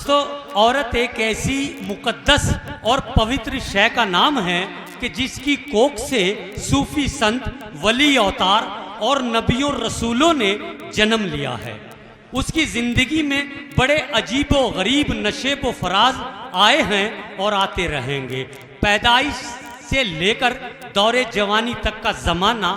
दोस्तों, औरत एक ऐसी मुकद्दस और पवित्र शय का नाम है कि जिसकी कोख से सूफी संत, वली अवतार और नबियों रसूलों ने जन्म लिया है। उसकी ज़िंदगी में बड़े अजीब व गरीब नशेब व फराज आए हैं और आते रहेंगे। पैदाइश से लेकर दौरे जवानी तक का ज़माना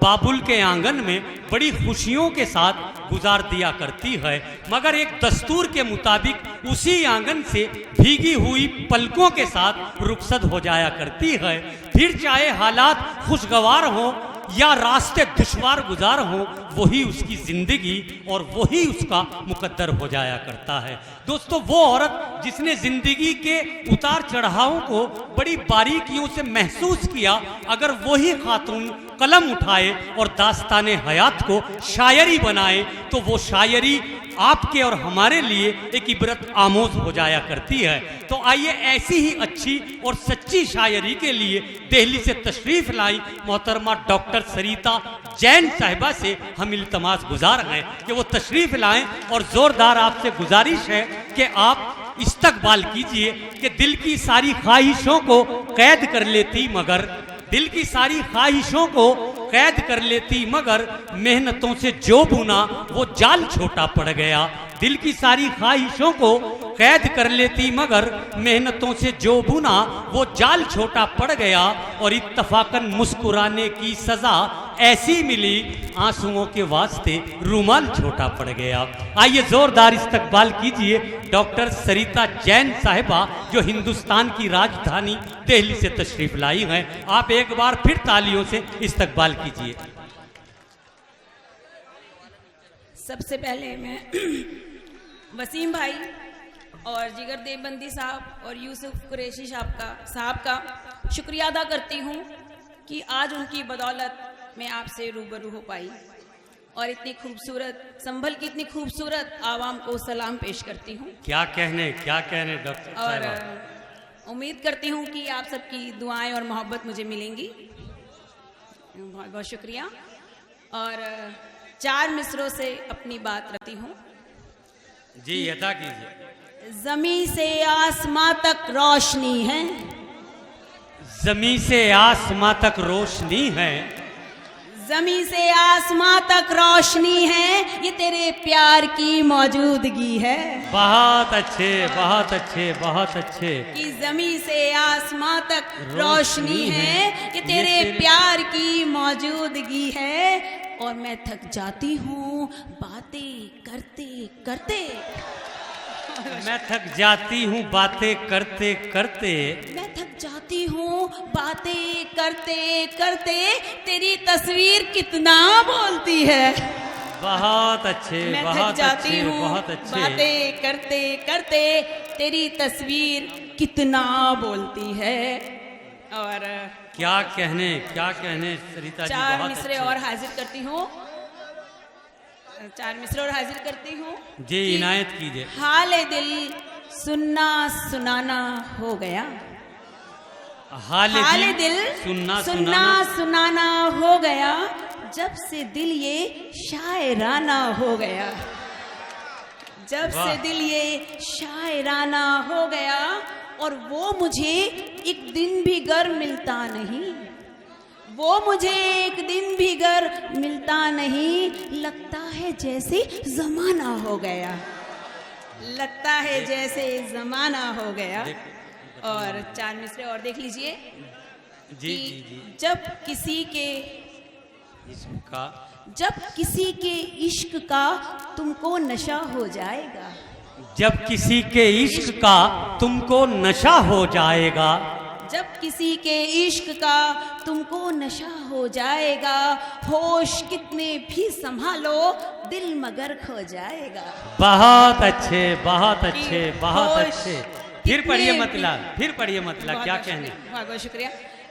बाबुल के आंगन में बड़ी खुशियों के साथ गुजार दिया करती है, मगर एक दस्तूर के मुताबिक उसी आंगन से भीगी हुई पलकों के साथ रुखसत हो जाया करती है। फिर चाहे हालात खुशगवार हों या रास्ते दुश्वार गुजार हों, वही उसकी ज़िंदगी और वही उसका मुकद्दर हो जाया करता है। दोस्तों, वो औरत जिसने ज़िंदगी के उतार चढ़ावों को बड़ी बारीकियों से महसूस किया, अगर वही खातून कलम उठाए और दास्ताने हयात को शायरी बनाए तो वो शायरी आपके और हमारे लिए एक इबरत आमोज हो जाया करती है। तो आइए ऐसी ही अच्छी और सच्ची शायरी के लिए दिल्ली से तशरीफ़ लाई मोहतरमा डॉक्टर सरिता जैन साहिबा से हम इल्तमास गुजार हैं कि वो तशरीफ़ लाएं, और ज़ोरदार आपसे गुजारिश है कि आप इस्तकबाल कीजिए कि दिल की सारी ख्वाहिशों को कैद कर लेती मगर दिल की सारी ख्वाहिशों को कैद कर लेती मगर मेहनतों से जो बुना वो जाल छोटा पड़ गया। दिल की सारी ख्वाहिशों को कैद कर लेती मगर मेहनतों से जो बुना वो जाल छोटा पड़ गया, और इत्तफाकन मुस्कुराने की सज़ा ऐसी मिली, आंसुओं के वास्ते रूमाल छोटा पड़ गया। आइए ज़ोरदार इस्तकबाल कीजिए डॉक्टर सरिता जैन साहिबा, जो हिंदुस्तान की राजधानी दिल्ली से तशरीफ़ लाई हैं। आप एक बार फिर तालियों से इस्तकबाल कीजिए। सबसे पहले मैं वसीम भाई और जिगर देवबंदी साहब और यूसुफ कुरैशी साहब का शुक्रिया अदा करती हूँ कि आज उनकी बदौलत मैं आपसे रूबरू हो पाई, और इतनी खूबसूरत संभल की इतनी खूबसूरत आवाम को सलाम पेश करती हूँ। क्या कहने डॉक्टर और उम्मीद करती हूँ कि आप सबकी दुआएं और मोहब्बत मुझे मिलेंगी। बहुत बहुत शुक्रिया। और 4 मिसरों से अपनी बात रखती हूँ। जी, अदा कीजिए। ज़मीं से आसमां तक रोशनी है, ज़मीं से आसमां तक रोशनी है, ज़मीं से आसमां तक रोशनी है, ये तेरे प्यार की मौजूदगी है। बहुत अच्छे, बहुत अच्छे, बहुत अच्छे। कि ज़मीं से आसमां तक रोशनी है, ये तेरे प्यार की मौजूदगी है, और मैं थक जाती हूँ बातें करते करते। मैं थक जाती हूँ बातें करते करते, मैं थक जाती हूँ बातें करते करते, तेरी तस्वीर कितना बोलती है। बहुत अच्छे, मैं बहुत थक जाती अच्छे, हूँ बहुत अच्छे। बातें करते करते, तेरी तस्वीर कितना बोलती है। और क्या कहने सरिता जी, 4 बहुत मिसरे अच्छे। और हाजिर करती हूँ, 4 मिसरे और हाजिर करती हूँ। जी, इनायत कीजिए। हाले दिल सुनना सुनाना हो गया, हाले दिल सुनना सुनाना हो गया, जब से दिल ये शायराना हो गया, जब से दिल ये शायराना हो गया, और वो मुझे एक दिन भी गर मिलता नहीं, वो मुझे एक दिन भी गर मिलता नहीं, लगता है जैसे ज़माना हो गया, लगता है जैसे ज़माना हो गया। और 4 मिसरे और देख लीजिए। जी जी जी। जब किसी के इश्क का तुमको नशा हो जाएगा, जब किसी के इश्क का तुमको नशा हो जाएगा, जब किसी के इश्क का तुमको नशा हो जाएगा, होश कितने भी संभालो दिल मगर खो जाएगा। बहुत अच्छे, बहुत अच्छे, बहुत होश अच्छे। फिर पढ़िए मतलब, क्या कहने। बहुत बहुत शुक्रिया।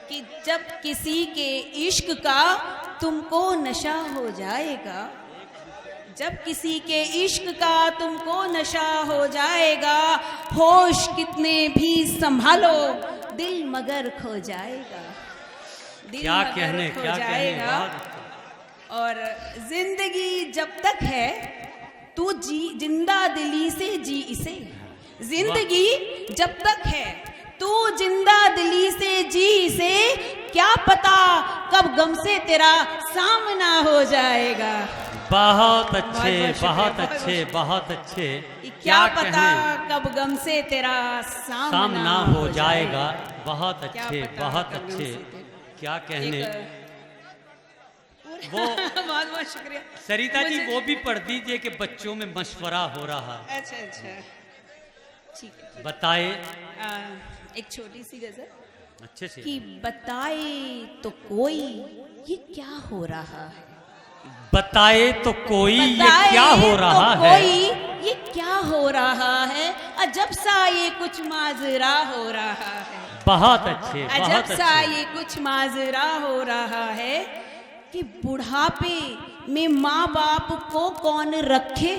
कि जब किसी के इश्क का तुमको नशा हो जाएगा, जब किसी के इश्क का तुमको नशा हो जाएगा, होश कितने भी संभालो दिल मगर खो जाएगा, दिल क्या मगर कहने, खो क्या जाएगा। कहने। और जिंदगी जब तक है तू जी, जिंदा दिली से जी इसे, जिंदगी जब तक है तू जिंदा दिली से जी से, क्या पता कब गम से तेरा सामना हो जाएगा। बहुत अच्छे, बहुत अच्छे, बहुत अच्छे। क्या पता कब गम से तेरा सामना हो जाएगा। बहुत अच्छे, बहुत अच्छे। क्या कहने। वो बहुत बहुत शुक्रिया सरिता जी, वो भी पढ़ दीजिए कि बच्चों में मशवरा हो रहा। अच्छा अच्छा, ठीक है। बताए एक छोटी सी गजल अच्छे से कि बताए तो कोई ये क्या हो रहा है। बताए तो कोई ये क्या हो रहा तो है। कोई ये क्या हो रहा है, अजब सा ये कुछ माजरा हो रहा है। बहुत अच्छे, बहुत अजब सा अच्छे। ये कुछ माजरा हो रहा है कि बुढ़ापे में माँ बाप को कौन रखे।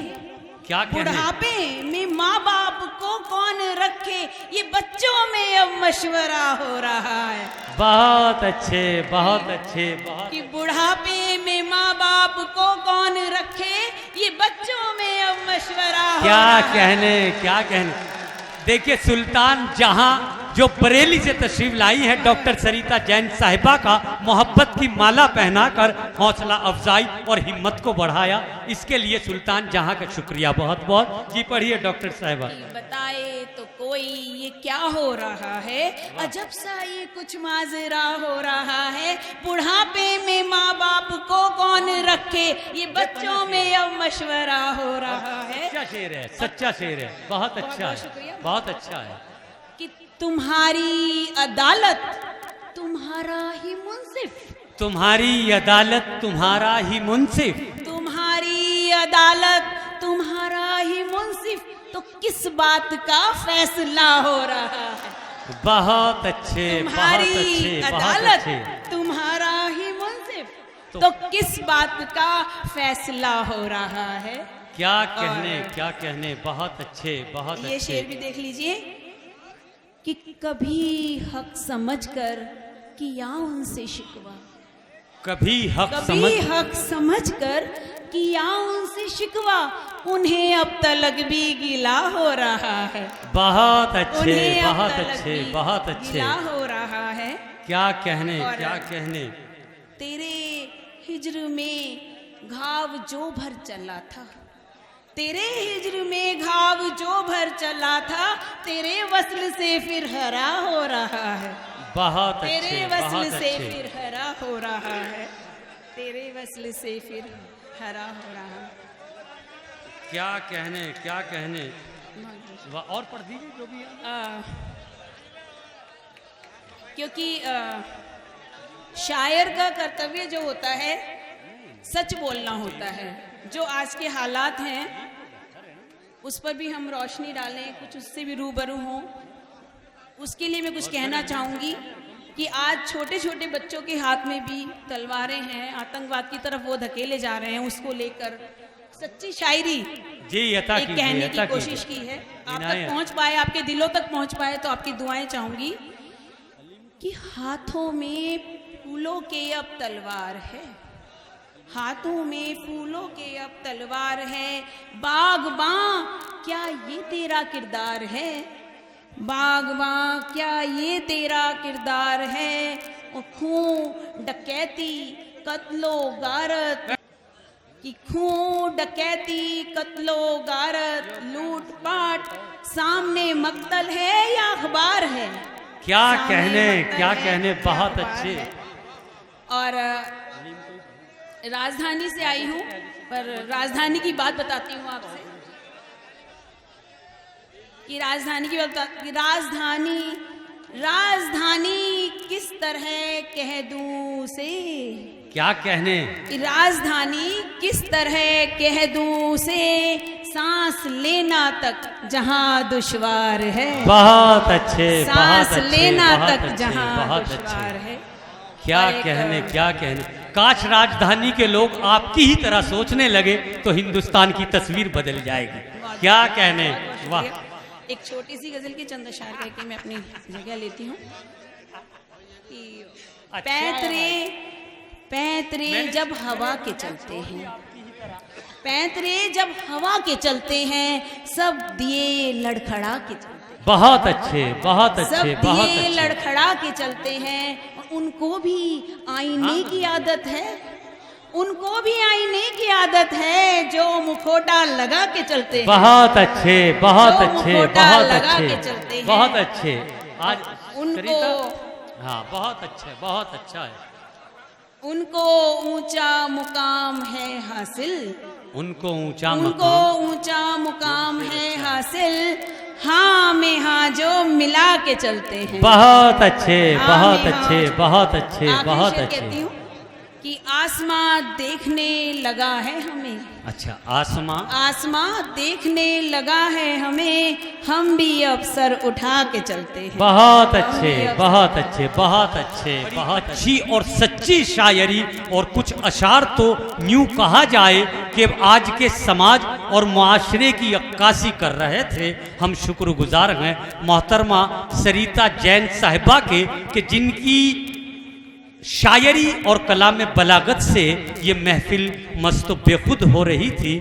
क्या कहने। बुढ़ापे में माँ बाप को कौन रखे, ये बच्चों में अब मशवरा हो रहा है। बहुत अच्छे, बहुत अच्छे, बहुत। कि बुढ़ापे में माँ बाप को कौन रखे, ये बच्चों में अब मशवरा हो क्या रहा है। कहने, क्या कहने। देखिए सुल्तान जहां जो बरेली से तशरीफ लाई है डॉक्टर सरिता जैन साहिबा का मोहब्बत की माला पहनाकर हौसला अफजाई और हिम्मत को बढ़ाया, इसके लिए सुल्तान जहां का शुक्रिया बहुत बहुत। जी पढ़िए डॉक्टर साहिबा। बताए तो कोई ये क्या हो रहा है, अजब सा ये कुछ माजरा हो रहा है। बुढ़ापे में माँ बाप को कौन रखे, ये बच्चों में अब मशवरा हो रहा है। सच्चा शेर है, सच्चा शेर है। बहुत अच्छा है, बहुत अच्छा है। कि तुम्हारी अदालत तुम्हारा ही मुंसिफ, तुम्हारी अदालत तुम्हारा ही मुंसिफ, तुम्हारी अदालत तुम्हारा ही मुंसिफ, तो किस बात का फैसला हो रहा है। बहुत अच्छे, बहुत तुम्हारी अच्छे, बहुत अदालत अच्छे। तुम्हारा ही मुंसिफ, तो किस बात का फैसला हो रहा है। क्या कहने, क्या कहने। बहुत अच्छे, बहुत ये अच्छे। शेर भी देख लीजिए कि कभी हक समझकर किया उनसे शिकवा, कभी हक कभी समझ। हक समझकर किया उनसे शिकवा, उन्हें अब तलक भी गिला हो रहा है। बहुत अच्छे, उन्हें अब बहुत तलक अच्छे, भी बहुत अच्छे। गिला हो रहा है। क्या कहने, और क्या कहने। तेरे हिज्र में घाव जो भर चला था, तेरे हिज्र में घाव जो भर चला था, तेरे वस्ल से फिर हरा हो रहा है। बहुत अच्छे, तेरे वस्ल बहुत से अच्छे। फिर हरा हो रहा है, तेरे वस्ल से फिर हरा हो रहा है। क्या कहने, क्या कहने। और पढ़ दीजिए जो भी है। क्योंकि शायर का कर्तव्य जो होता है सच बोलना होता है। जो आज के हालात हैं उस पर भी हम रोशनी डालें, कुछ उससे भी रूबरू हों। उसके लिए मैं कुछ कहना चाहूँगी कि आज छोटे छोटे बच्चों के हाथ में भी तलवारें हैं, आतंकवाद की तरफ वो धकेले जा रहे हैं। उसको लेकर सच्ची शायरी जी यथा एक कहने की कोशिश की है, आप तक पहुँच पाए, आपके दिलों तक पहुँच पाए, तो आपकी दुआएं चाहूँगी कि हाथों में फूलों के अब तलवार है, हाथों में फूलों के अब तलवार है। बागबां क्या ये तेरा किरदार है, बागबां क्या ये तेरा किरदार है। खून डकैती कत्लो गारत, कि खून डकैती कत्लो गारत, लूट पाट सामने मकतल है या अखबार है। क्या कहने, क्या कहने। बहुत अच्छे। और राजधानी से आई हूँ, पर राजधानी की बात बताती हूँ आपसे कि राजधानी की बात, राजधानी राजधानी किस तरह कह दूं से, क्या कहने। राजधानी किस तरह कह दूं से, सांस लेना तक जहां दुश्वार है। बहुत अच्छे, सांस बहुत अच्छे, लेना बहुत तक अच्छे, जहां बहुत दुश्वार अच्छे। है। क्या कहने, क्या कहने। काश राजधानी के लोग आपकी ही तरह सोचने लगे तो हिंदुस्तान की तस्वीर बदल जाएगी। क्या कहने। वाह। एक छोटी सी गजल की चंद अशार करके मैं अपनी जगह लेती हूँ। पैतरे पैतरे जब हवा के चलते हैं, पैंतरे जब हवा के चलते हैं, सब दिए लड़खड़ा के चलते हैं। बहुत अच्छे, बहुत सब अच्छे, बहुत दिए अच्छे। लड़खड़ा के चलते हैं। उनको भी आईने की आदत है, उनको भी आईने की आदत है, जो मुखौटा लगा के चलते हैं। बहुत अच्छे, बहुत जो अच्छे, मुखौटा बहुत लगा अच्छे, के चलते हैं। बहुत अच्छे। आज उनको सरिता, हाँ बहुत अच्छे, बहुत अच्छा है। उनको ऊंचा मुकाम है हासिल, उनको ऊंचा उनको मकाम, ऊंचा मुकाम है हासिल, हाँ में हाँ जो मिला के चलते हैं। बहुत अच्छे, हाँ बहुत में हाँ। अच्छे, बहुत अच्छे, आखिरी बहुत शेर अच्छे। कहती हूँ कि आसमां देखने लगा है हमें, अच्छा, आसमां, आसमां देखने लगा है हमें, हम भी अब सर उठा के चलते हैं। बहुत अच्छे, बहुत अच्छे, बहुत अच्छे, बहुत अच्छी और सच्ची शायरी। और कुछ अशार तो यूं कहा जाए कि आज के समाज और मुआशरे की अक्कासी कर रहे थे। हम शुक्रगुजार हैं मोहतरमा सरिता जैन साहिबा के कि जिनकी शायरी और कलाम बलागत से ये महफिल मस्त बेखुद हो रही थी।